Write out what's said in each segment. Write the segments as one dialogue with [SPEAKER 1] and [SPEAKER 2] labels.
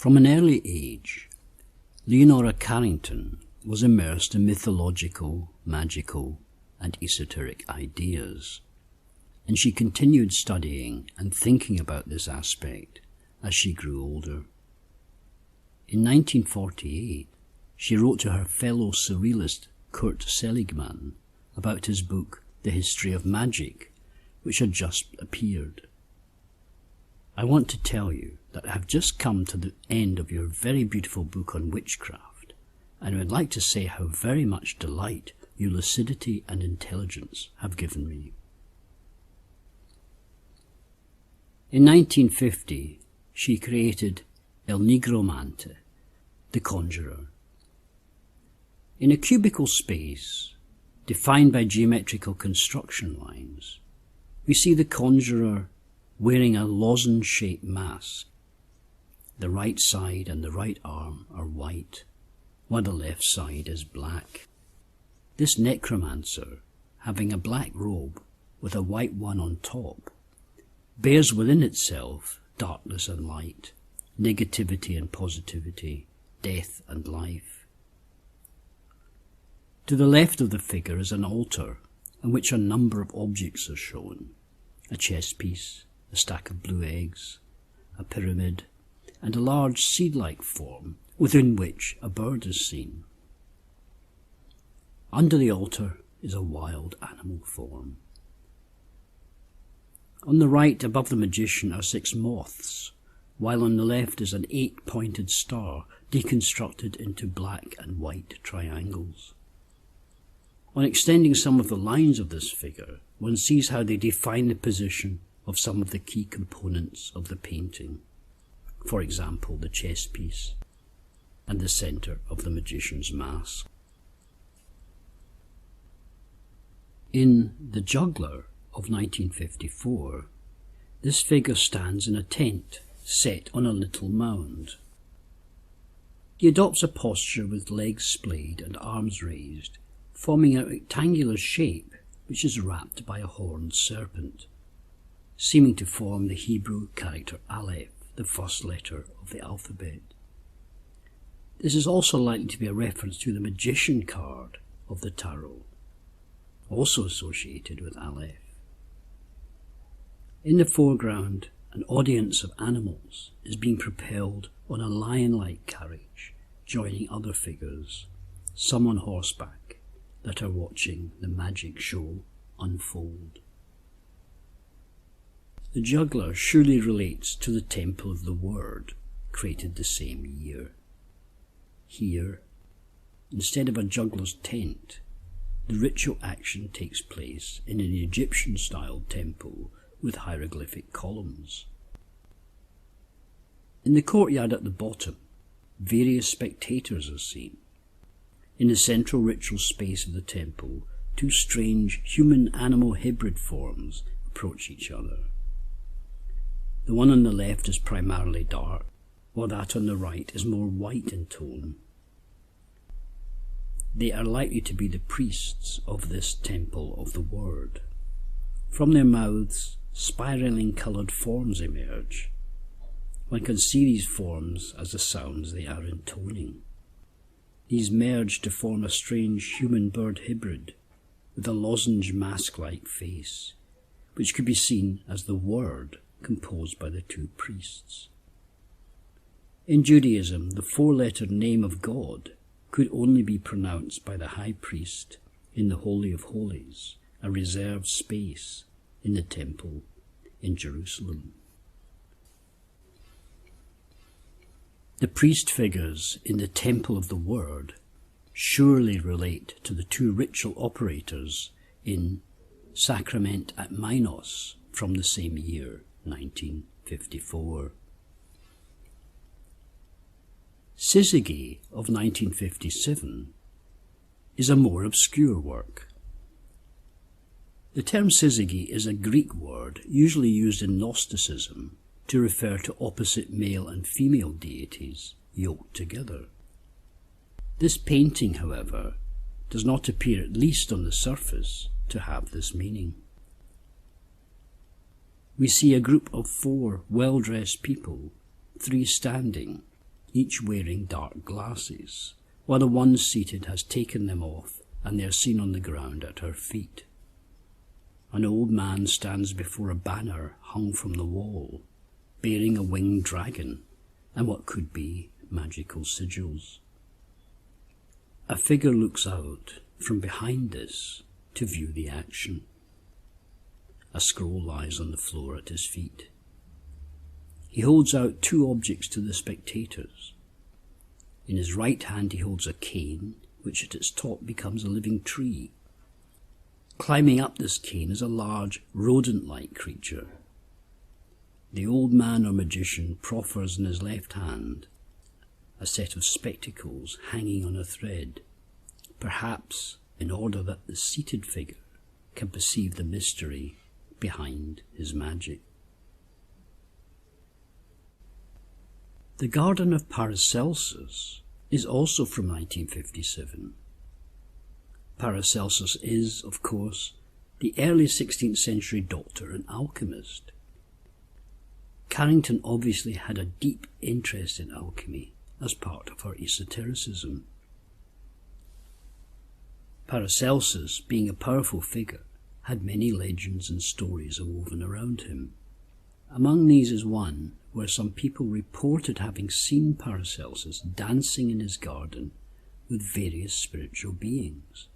[SPEAKER 1] From an early age, Leonora Carrington was immersed in mythological, magical, and esoteric ideas, and she continued studying and thinking about this aspect as she grew older. In 1948, she wrote to her fellow Surrealist Kurt Seligman about his book The History of Magic, which had just appeared. I want to tell you that I have just come to the end of your very beautiful book on witchcraft, and I would like to say how very much delight your lucidity and intelligence have given me. In 1950, she created El Negro Manta, the Conjurer. In a cubical space, defined by geometrical construction lines, we see the conjurer wearing a lozenge-shaped mask. The right side and the right arm are white, while the left side is black. This necromancer, having a black robe with a white one on top, bears within itself darkness and light, negativity and positivity, death and life. To the left of the figure is an altar on which a number of objects are shown: a chess piece, a stack of blue eggs, a pyramid, and a large seed-like form within which a bird is seen. Under the altar is a wild animal form. On the right, above the magician, are 6 moths, while on the left is an 8-pointed star deconstructed into black and white triangles. On extending some of the lines of this figure, one sees how they define the position of some of the key components of the painting. For example, the chess piece and the centre of the magician's mask. In The Juggler of 1954, this figure stands in a tent set on a little mound. He adopts a posture with legs splayed and arms raised, forming a rectangular shape which is wrapped by a horned serpent, seeming to form the Hebrew character Aleph, the first letter of the alphabet. This is also likely to be a reference to the magician card of the tarot, also associated with Aleph. In the foreground, an audience of animals is being propelled on a lion-like carriage, joining other figures, some on horseback, that are watching the magic show unfold. The juggler surely relates to the Temple of the Word, created the same year. Here, instead of a juggler's tent, the ritual action takes place in an Egyptian-style temple with hieroglyphic columns. In the courtyard at the bottom, various spectators are seen. In the central ritual space of the temple, 2 strange human-animal hybrid forms approach each other. The one on the left is primarily dark, while that on the right is more white in tone. They are likely to be the priests of this temple of the word. From their mouths, spiraling coloured forms emerge. One can see these forms as the sounds they are intoning. These merge to form a strange human-bird hybrid with a lozenge mask-like face, which could be seen as the word composed by the 2 priests. In Judaism, the 4-letter name of God could only be pronounced by the high priest in the Holy of Holies, a reserved space in the temple in Jerusalem. The priest figures in the Temple of the Word surely relate to the 2 ritual operators in Sacrament at Minos from the same year, 1954. Suzuki of 1957 is a more obscure work. The term Suzuki is a Greek word usually used in Gnosticism to refer to opposite male and female deities yoked together. This painting, however, does not appear, at least on the surface, to have this meaning. We see a group of 4 well-dressed people, 3 standing, each wearing dark glasses, while the one seated has taken them off and they are seen on the ground at her feet. An old man stands before a banner hung from the wall, bearing a winged dragon and what could be magical sigils. A figure looks out from behind this to view the action. A scroll lies on the floor at his feet. He holds out two objects to the spectators. In his right hand he holds a cane, which at its top becomes a living tree. Climbing up this cane is a large rodent-like creature. The old man or magician proffers in his left hand a set of spectacles hanging on a thread, perhaps in order that the seated figure can perceive the mystery behind his magic. The Garden of Paracelsus is also from 1957. Paracelsus is, of course, the early 16th century doctor and alchemist. Carrington obviously had a deep interest in alchemy as part of her esotericism. Paracelsus, being a powerful figure, had many legends and stories woven around him. Among these is one where some people reported having seen Paracelsus dancing in his garden with various spiritual beings,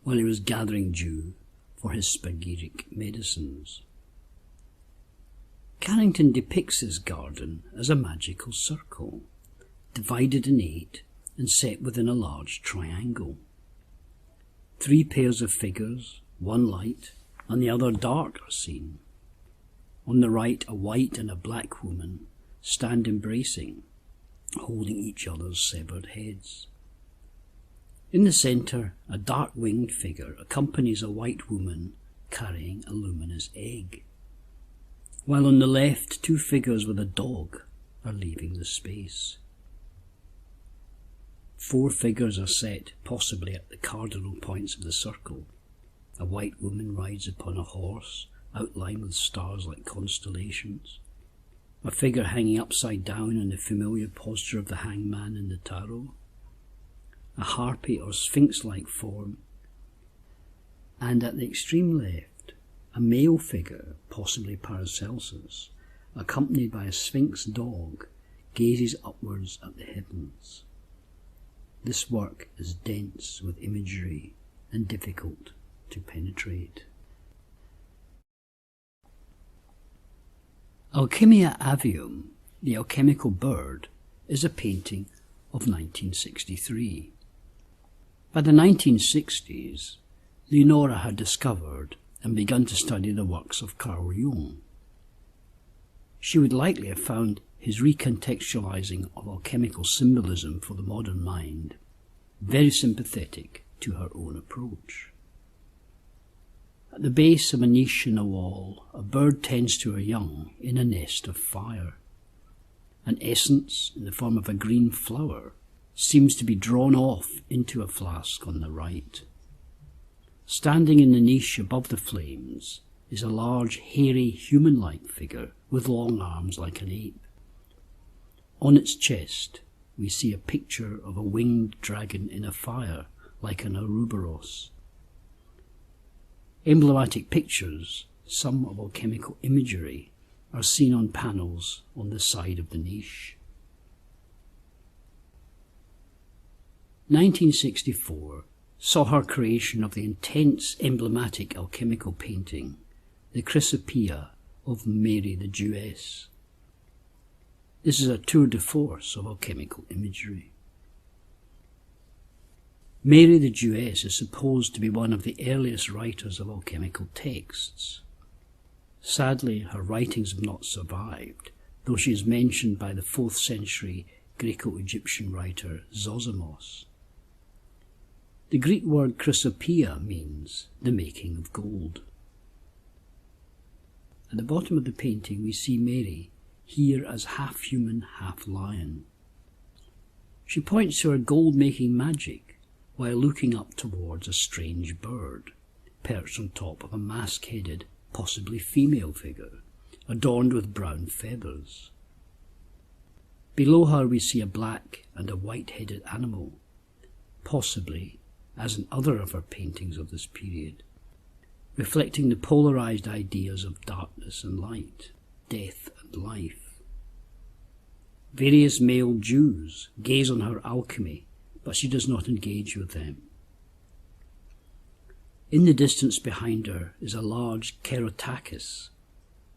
[SPEAKER 1] while he was gathering dew for his spagyric medicines. Carrington depicts his garden as a magical circle, divided in 8 and set within a large triangle. 3 pairs of figures, one light and the other dark, are seen. On the right, a white and a black woman stand embracing, holding each other's severed heads. In the centre, a dark-winged figure accompanies a white woman carrying a luminous egg, while on the left 2 figures with a dog are leaving the space. 4 figures are set, possibly at the cardinal points of the circle. A white woman rides upon a horse, outlined with stars like constellations. A figure hanging upside down in the familiar posture of the hangman in the tarot. A harpy or sphinx-like form. And at the extreme left, a male figure, possibly Paracelsus, accompanied by a sphinx dog, gazes upwards at the heavens. This work is dense with imagery and difficult to penetrate. Alchimia Avium, the Alchemical Bird, is a painting of 1963. By the 1960s, Leonora had discovered and begun to study the works of Carl Jung. She would likely have found his recontextualising of alchemical symbolism for the modern mind very sympathetic to her own approach. At the base of a niche in a wall, a bird tends to her young in a nest of fire. An essence, in the form of a green flower, seems to be drawn off into a flask on the right. Standing in the niche above the flames is a large, hairy, human-like figure with long arms like an ape. On its chest, we see a picture of a winged dragon in a fire, like an Ouroboros. Emblematic pictures, some of alchemical imagery, are seen on panels on the side of the niche. 1964 saw her creation of the intense emblematic alchemical painting, the Chrysopoeia of Mary the Jewess. This is a tour de force of alchemical imagery. Mary the Jewess is supposed to be one of the earliest writers of alchemical texts. Sadly, her writings have not survived, though she is mentioned by the 4th century Greco-Egyptian writer Zosimos. The Greek word chrysopoeia means the making of gold. At the bottom of the painting we see Mary, here as half human, half lion. She points to her gold-making magic while looking up towards a strange bird, perched on top of a mask-headed, possibly female figure, adorned with brown feathers. Below her we see a black and a white-headed animal, possibly, as in other of her paintings of this period, reflecting the polarized ideas of darkness and light, death and life. Various male Jews gaze on her alchemy, but she does not engage with them. In the distance behind her is a large kerotakis,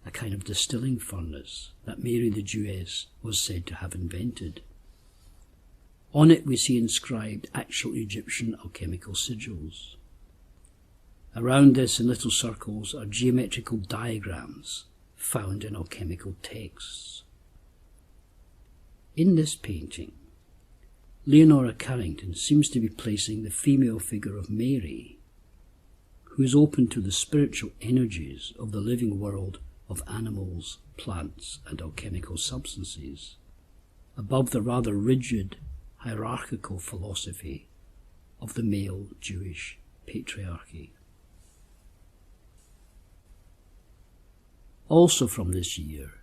[SPEAKER 1] a kind of distilling furnace that Mary the Jewess was said to have invented. On it we see inscribed actual Egyptian alchemical sigils. Around this, in little circles, are geometrical diagrams found in alchemical texts. In this painting, Leonora Carrington seems to be placing the female figure of Mary, who is open to the spiritual energies of the living world of animals, plants, and alchemical substances, above the rather rigid, hierarchical philosophy of the male Jewish patriarchy. Also from this year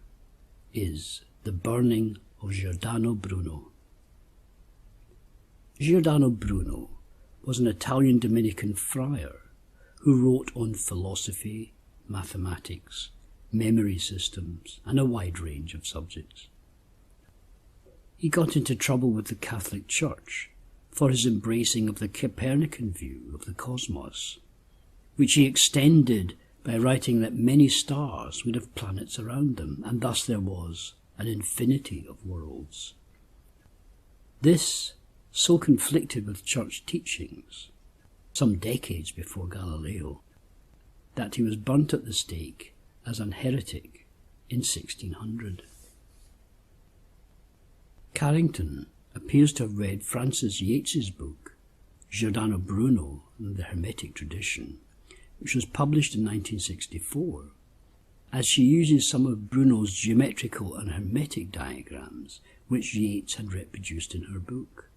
[SPEAKER 1] is The Burning of Giordano Bruno. Giordano Bruno was an Italian Dominican friar who wrote on philosophy, mathematics, memory systems, and a wide range of subjects. He got into trouble with the Catholic Church for his embracing of the Copernican view of the cosmos, which he extended by writing that many stars would have planets around them, and thus there was an infinity of worlds. This so conflicted with church teachings, some decades before Galileo, that he was burnt at the stake as an heretic in 1600. Carrington appears to have read Francis Yates's book, Giordano Bruno and the Hermetic Tradition, which was published in 1964, as she uses some of Bruno's geometrical and hermetic diagrams, which Yates had reproduced in her book.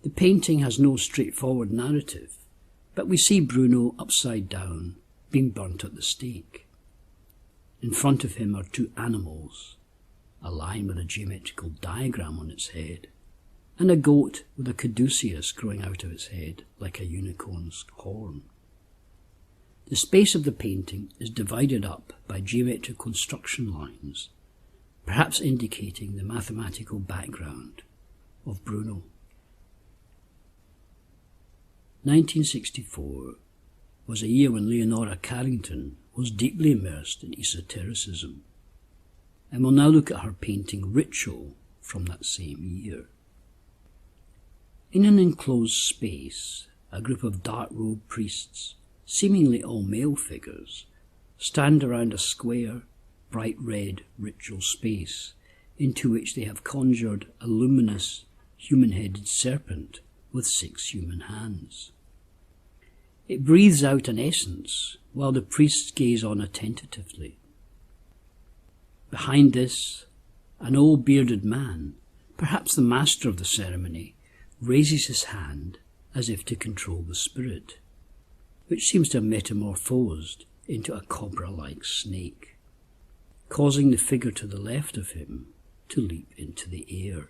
[SPEAKER 1] The painting has no straightforward narrative, but we see Bruno upside down, being burnt at the stake. In front of him are two animals, a lion with a geometrical diagram on its head, and a goat with a caduceus growing out of its head like a unicorn's horn. The space of the painting is divided up by geometric construction lines, perhaps indicating the mathematical background of Bruno. 1964 was a year when Leonora Carrington was deeply immersed in esotericism, and we'll now look at her painting Ritual from that same year. In an enclosed space, a group of dark-robed priests, seemingly all male figures, stand around a square, bright red ritual space into which they have conjured a luminous, human-headed serpent with 6 human hands. It breathes out an essence while the priests gaze on attentively. Behind this, an old bearded man, perhaps the master of the ceremony, raises his hand as if to control the spirit, which seems to have metamorphosed into a cobra-like snake, causing the figure to the left of him to leap into the air.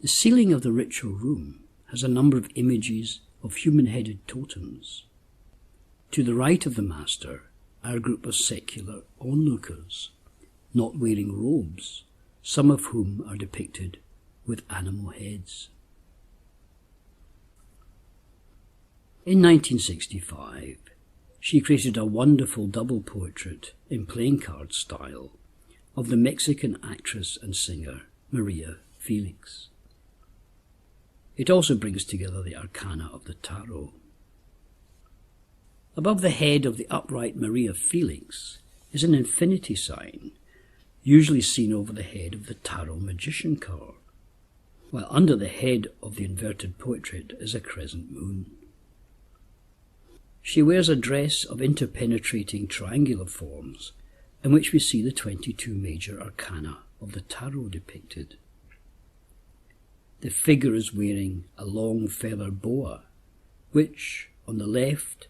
[SPEAKER 1] The ceiling of the ritual room has a number of images of human-headed totems. To the right of the master are a group of secular onlookers, not wearing robes, some of whom are depicted with animal heads. In 1965, she created a wonderful double portrait in playing card style of the Mexican actress and singer Maria Felix. It also brings together the arcana of the tarot. Above the head of the upright Maria Felix is an infinity sign, usually seen over the head of the tarot magician card, while under the head of the inverted portrait is a crescent moon. She wears a dress of interpenetrating triangular forms, in which we see the 22 major arcana of the tarot depicted. The figure is wearing a long feather boa, which, on the left,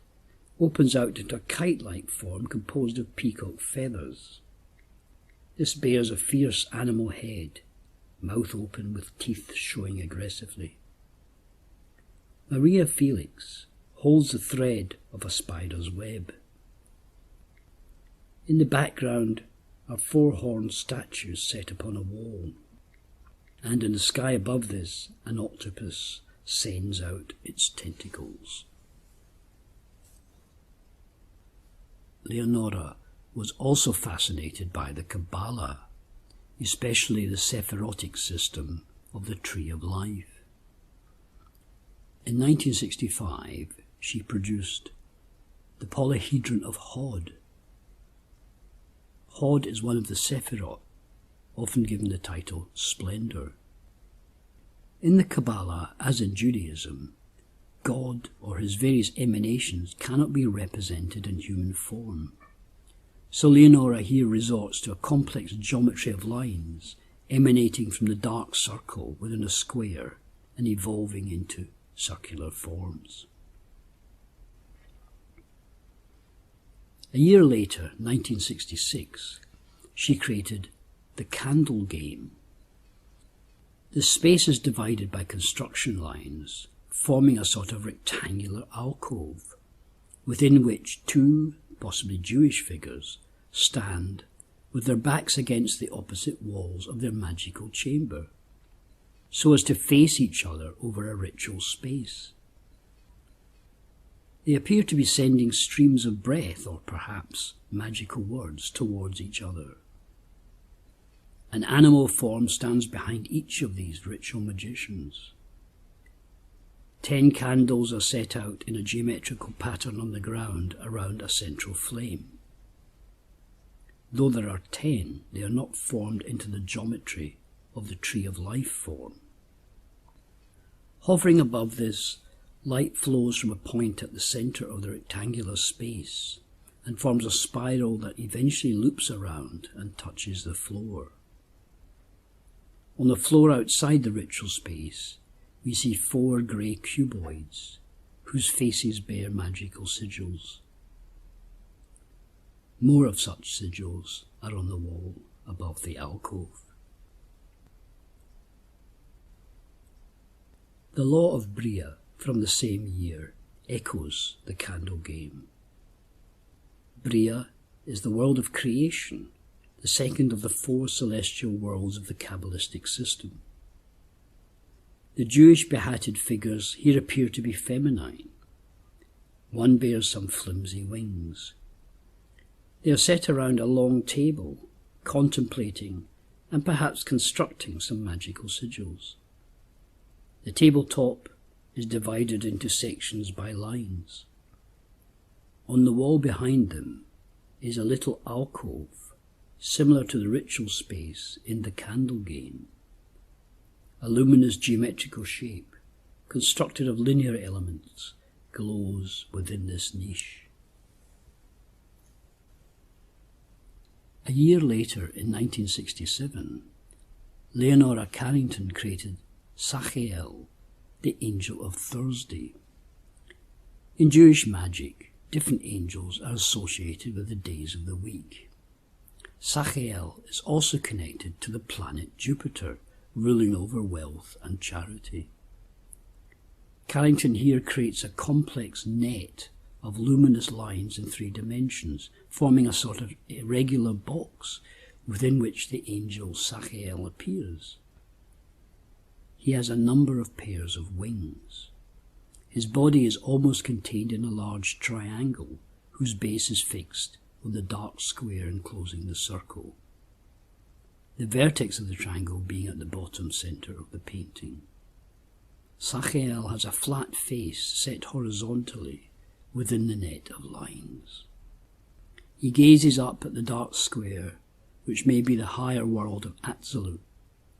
[SPEAKER 1] opens out into a kite-like form composed of peacock feathers. This bears a fierce animal head, mouth open with teeth showing aggressively. Maria Felix holds the thread of a spider's web. In the background are 4 horned statues set upon a wall, and in the sky above this an octopus sends out its tentacles. Leonora was also fascinated by the Kabbalah, especially the Sephirotic system of the Tree of Life. In 1965, she produced the Polyhedron of Hod. Hod is one of the Sephirot, often given the title Splendor. In the Kabbalah, as in Judaism, God or his various emanations cannot be represented in human form. So Leonora here resorts to a complex geometry of lines emanating from the dark circle within a square and evolving into circular forms. A year later, 1966, she created the Candle Game. The space is divided by construction lines, forming a sort of rectangular alcove, within which 2, possibly Jewish figures, stand with their backs against the opposite walls of their magical chamber, so as to face each other over a ritual space. They appear to be sending streams of breath, or perhaps magical words, towards each other. An animal form stands behind each of these ritual magicians. 10 candles are set out in a geometrical pattern on the ground around a central flame. Though there are 10, they are not formed into the geometry of the Tree of Life form. Hovering above this, light flows from a point at the centre of the rectangular space and forms a spiral that eventually loops around and touches the floor. On the floor outside the ritual space, we see 4 grey cuboids, whose faces bear magical sigils. More of such sigils are on the wall above the alcove. The Law of Brya, from the same year, echoes the Candle Game. Brya is the world of creation, the second of the 4 celestial worlds of the Kabbalistic system. The Jewish behatted figures here appear to be feminine. One bears some flimsy wings. They are set around a long table, contemplating and perhaps constructing some magical sigils. The tabletop is divided into sections by lines. On the wall behind them is a little alcove, similar to the ritual space in the Candle Game. A luminous geometrical shape, constructed of linear elements, glows within this niche. A year later, in 1967, Leonora Carrington created Sachiel, the Angel of Thursday. In Jewish magic, different angels are associated with the days of the week. Sachiel is also connected to the planet Jupiter, ruling over wealth and charity. Carrington here creates a complex net of luminous lines in 3 dimensions, forming a sort of irregular box within which the angel Sachiel appears. He has a number of pairs of wings. His body is almost contained in a large triangle, whose base is fixed on the dark square enclosing the circle, the vertex of the triangle being at the bottom centre of the painting. Sachiel has a flat face set horizontally within the net of lines. He gazes up at the dark square, which may be the higher world of Absolute,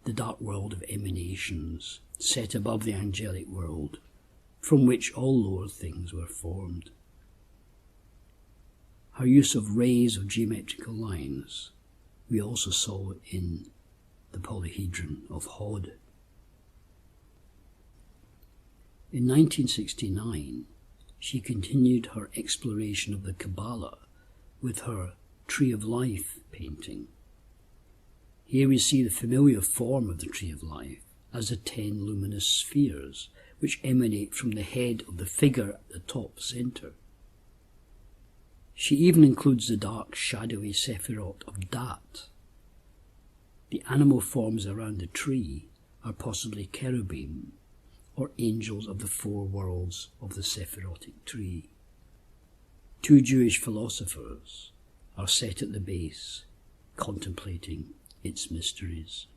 [SPEAKER 1] the dark world of emanations, set above the angelic world, from which all lower things were formed. Her use of rays of geometrical lines we also saw in the Polyhedron of Hod. In 1969, she continued her exploration of the Kabbalah with her Tree of Life painting. Here we see the familiar form of the Tree of Life as the 10 luminous spheres which emanate from the head of the figure at the top centre. She even includes the dark, shadowy Sephirot of Dat. The animal forms around the tree are possibly cherubim, or angels of the 4 worlds of the Sephirotic tree. 2 Jewish philosophers are set at the base, contemplating its mysteries.